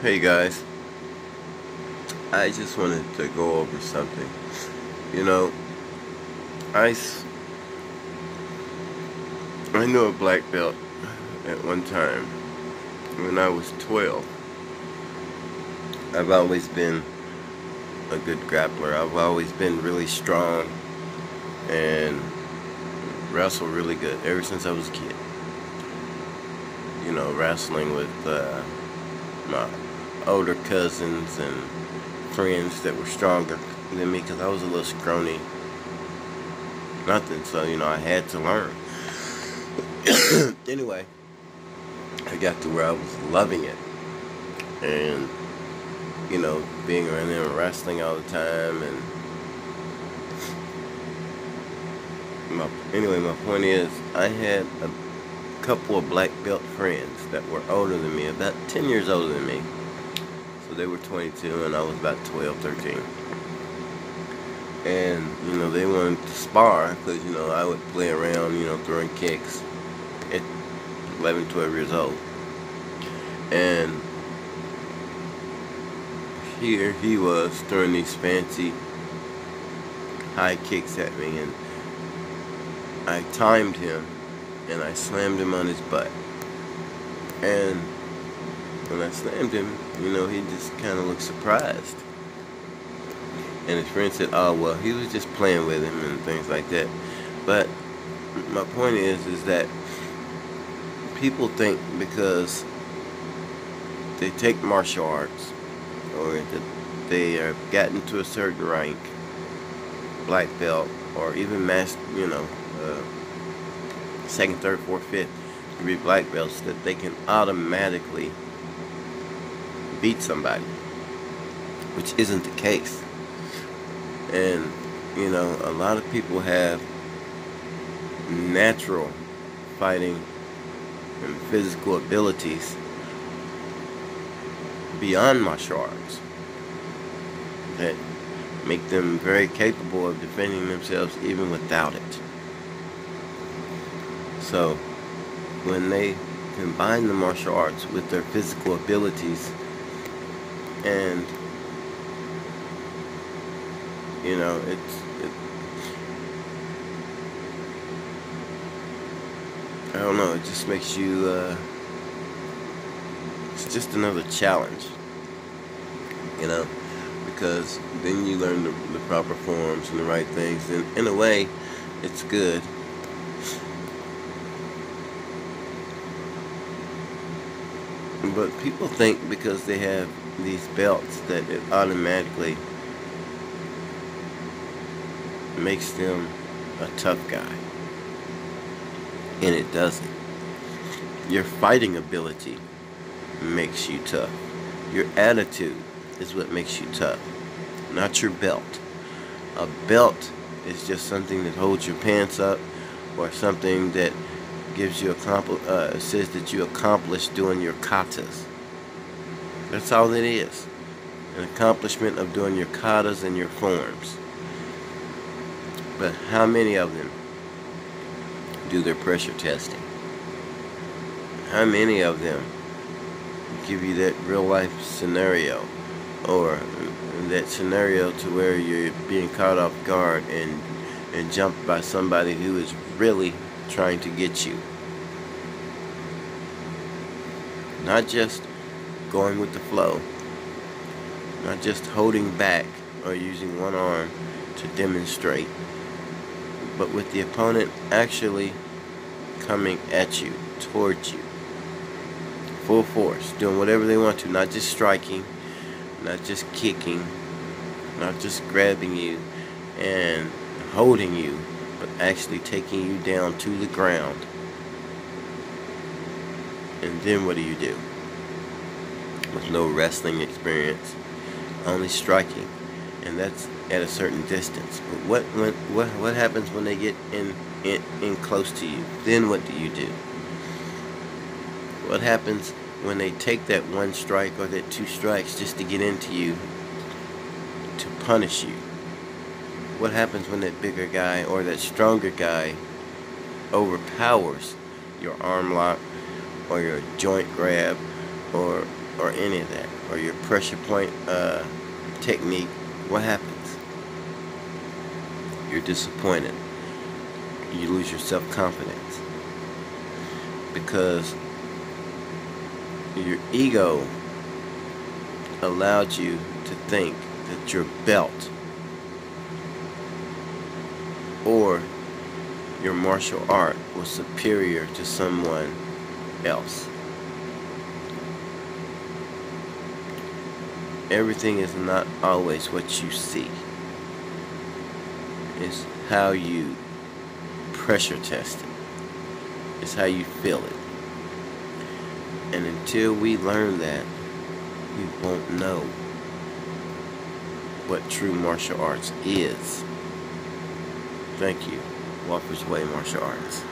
Hey guys, I just wanted to go over something. You know, I, s- I knew a black belt at one time when I was 12. I've always been a good grappler. I've always been really strong and wrestle really good ever since I was a kid. You know, wrestling with my older cousins and friends that were stronger than me because I was a little scrawny. Nothing, so I had to learn. Anyway, I got to where I was loving it, and being around them and wrestling all the time. And my point is, I had a couple of black belt friends that were older than me, about 10 years older than me. So they were 22 and I was about 12, 13. And they wanted to spar because I would play around, throwing kicks at 11, 12 years old. And here he was throwing these fancy high kicks at me, and I timed him and I slammed him on his butt. And when I slammed him, he just kind of looked surprised. And his friend said, "Oh, well, he was just playing with him," and things like that. But my point is that people think because they take martial arts or that they have gotten to a certain rank, black belt, or even second, third, fourth, fifth degree black belts, that they can automatically beat somebody, which isn't the case. And a lot of people have natural fighting and physical abilities beyond martial arts that make them very capable of defending themselves even without it. So when they combine the martial arts with their physical abilities, and I don't know, it just makes you it's just another challenge, because then you learn the proper forms and the right things, and in a way it's good. But people think because they have these belts that it automatically makes them a tough guy. And it doesn't. Your fighting ability makes you tough. Your attitude is what makes you tough, not your belt. A belt is just something that holds your pants up, or something that gives you says that you accomplished doing your katas. That's all it is. An accomplishment of doing your katas and your forms. But how many of them do their pressure testing? How many of them give you that real life scenario, or that scenario to where you're being caught off guard and jumped by somebody who is really trying to get you? Not just going with the flow, not just holding back or using one arm to demonstrate, but with the opponent actually coming at you, towards you, full force, doing whatever they want to, not just striking, not just kicking, not just grabbing you and holding you, but actually taking you down to the ground. And then what do you do? With no wrestling experience, only striking, and that's at a certain distance. But what happens when they get in close to you? Then what do you do? What happens when they take that one strike or that two strikes just to get into you, to punish you? What happens when that bigger guy or that stronger guy overpowers your arm lock or your joint grab or any of that, or your pressure point technique, what happens? You're disappointed. You lose your self-confidence because your ego allowed you to think that your belt or your martial art was superior to someone else. Everything is not always what you see. It's how you pressure test it. It's how you feel it. And until we learn that, we won't know what true martial arts is. Thank you. Walker's Way Martial Arts.